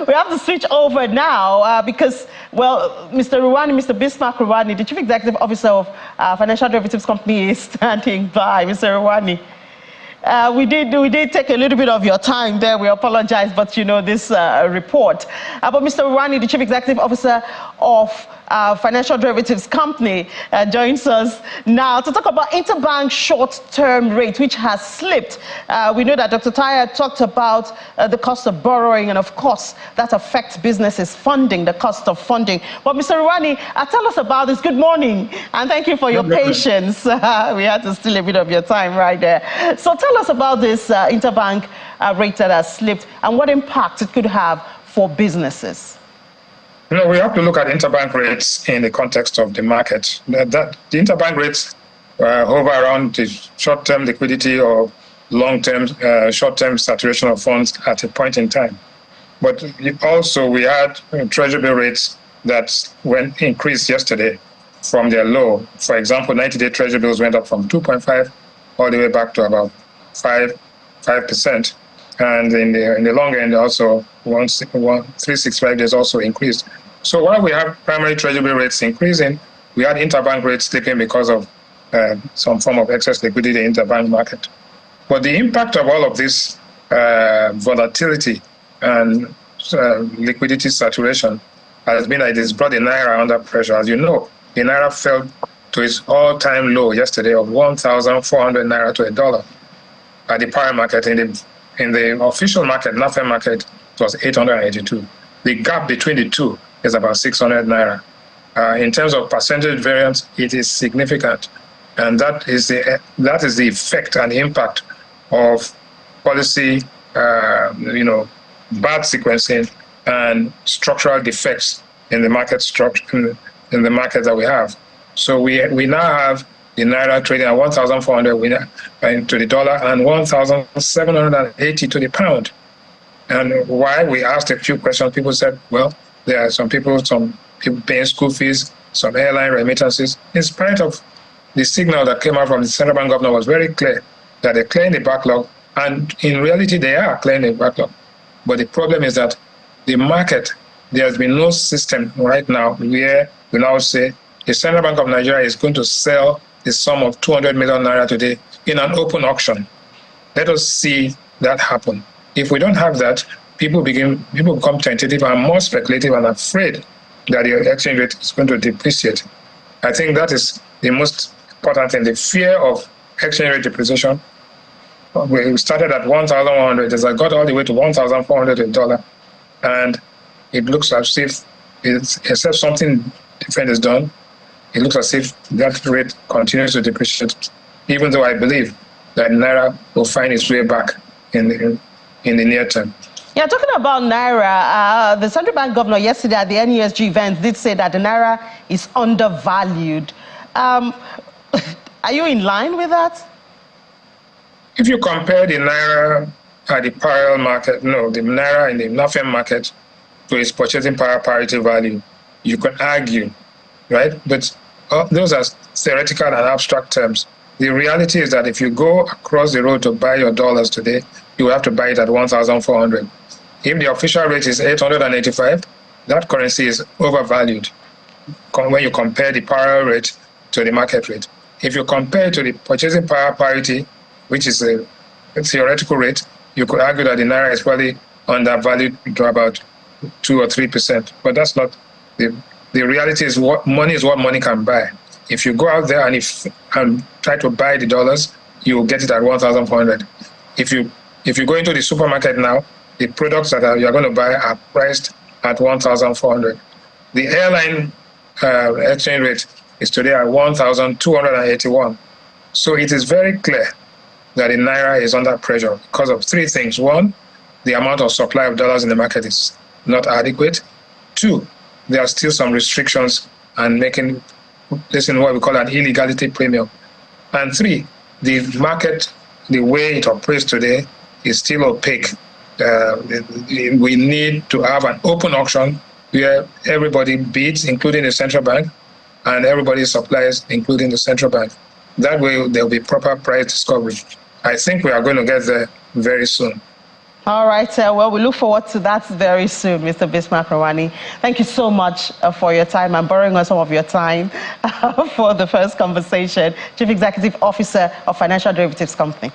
we have to switch over now because, well, Mr. Bismarck Ruwani, the Chief Executive Officer of Financial Derivatives Company, is standing by. Mr. Ruwani, we did take a little bit of your time there. We apologize, but you know this report. But Mr. Ruwani, the Chief Executive Officer of Financial Derivatives Company, joins us now to talk about interbank short-term rate, which has slipped. We know that Dr. Taye talked about the cost of borrowing, and of course, that affects businesses funding, the cost of funding. But Mr. Ruwani, tell us about this. Good morning, and thank you for your patience. We had to steal a bit of your time right there. So tell us about this interbank rate that has slipped and what impact it could have for businesses. You know, we have to look at interbank rates in the context of the market. The interbank rates hover around the short-term liquidity or long-term, short-term saturation of funds at a point in time. But also we had treasury bill rates that went increased yesterday from their low. For example, 90-day treasury bills went up from 2.5 all the way back to about 5%. And in the long end, also 365 days also increased. So while we have primary treasury bill rates increasing, we had interbank rates slipping because of some form of excess liquidity in the interbank market. But the impact of all of this volatility and liquidity saturation has been that it has brought the Naira under pressure. As you know, the Naira fell to its all-time low yesterday of 1,400 Naira to a dollar at the power market. In the official market, NAFEM market, it was 882. The gap between the two is about 600 Naira. In terms of percentage variance, it is significant. And that is the effect and impact of policy, bad sequencing and structural defects in the market structure, in the market that we have. So we now have the Naira trading at 1,400 to the dollar and 1,780 to the pound. And why we asked a few questions, people said, well, there are some people paying school fees, some airline remittances. In spite of the signal that came out from the central bank governor was very clear that they're clearing the backlog, and in reality, they are clearing the backlog. But the problem is that the market, there has been no system right now where we now say the Central Bank of Nigeria is going to sell the sum of 200 million Naira today in an open auction. Let us see that happen. If we don't have that, people become tentative and more speculative and afraid that the exchange rate is going to depreciate. I think that is the most important thing. The fear of exchange rate depreciation. We started at 1,100, as I got all the way to 1,400 in dollar, and it looks as if, except something different is done, it looks as if that rate continues to depreciate, even though I believe that Naira will find its way back in the near term. Yeah, talking about Naira, the central bank governor yesterday at the NESG event did say that the Naira is undervalued. Are you in line with that? If you compare the Naira at the parallel market, the Naira in the NAFEM market to its purchasing power parity value, you can argue, right? But those are theoretical and abstract terms. The reality is that if you go across the road to buy your dollars today, you have to buy it at 1,400. If the official rate is 885, that currency is overvalued when you compare the parallel rate to the market rate. If you compare to the purchasing power parity, which is a theoretical rate, you could argue that the Naira is probably undervalued to about 2 or 3%. But that's not the reality. Is what money can buy. If you go out there and try to buy the dollars, you will get it at 1,400. If you go into the supermarket now, the products that you're going to buy are priced at 1,400. The airline exchange rate is today at 1,281. So it is very clear that the Naira is under pressure because of three things. One, the amount of supply of dollars in the market is not adequate. Two, there are still some restrictions and making this in what we call an illegality premium. And three, the market, the way it operates today, is still opaque. We need to have an open auction where everybody bids, including the central bank, and everybody supplies, including the central bank. That way, there will be proper price discovery. I think we are going to get there very soon. All right, well, we look forward to that very soon, Mr. Bismarck Rwani. Thank you so much for your time and borrowing us some of your time for the first conversation. Chief Executive Officer of Financial Derivatives Company.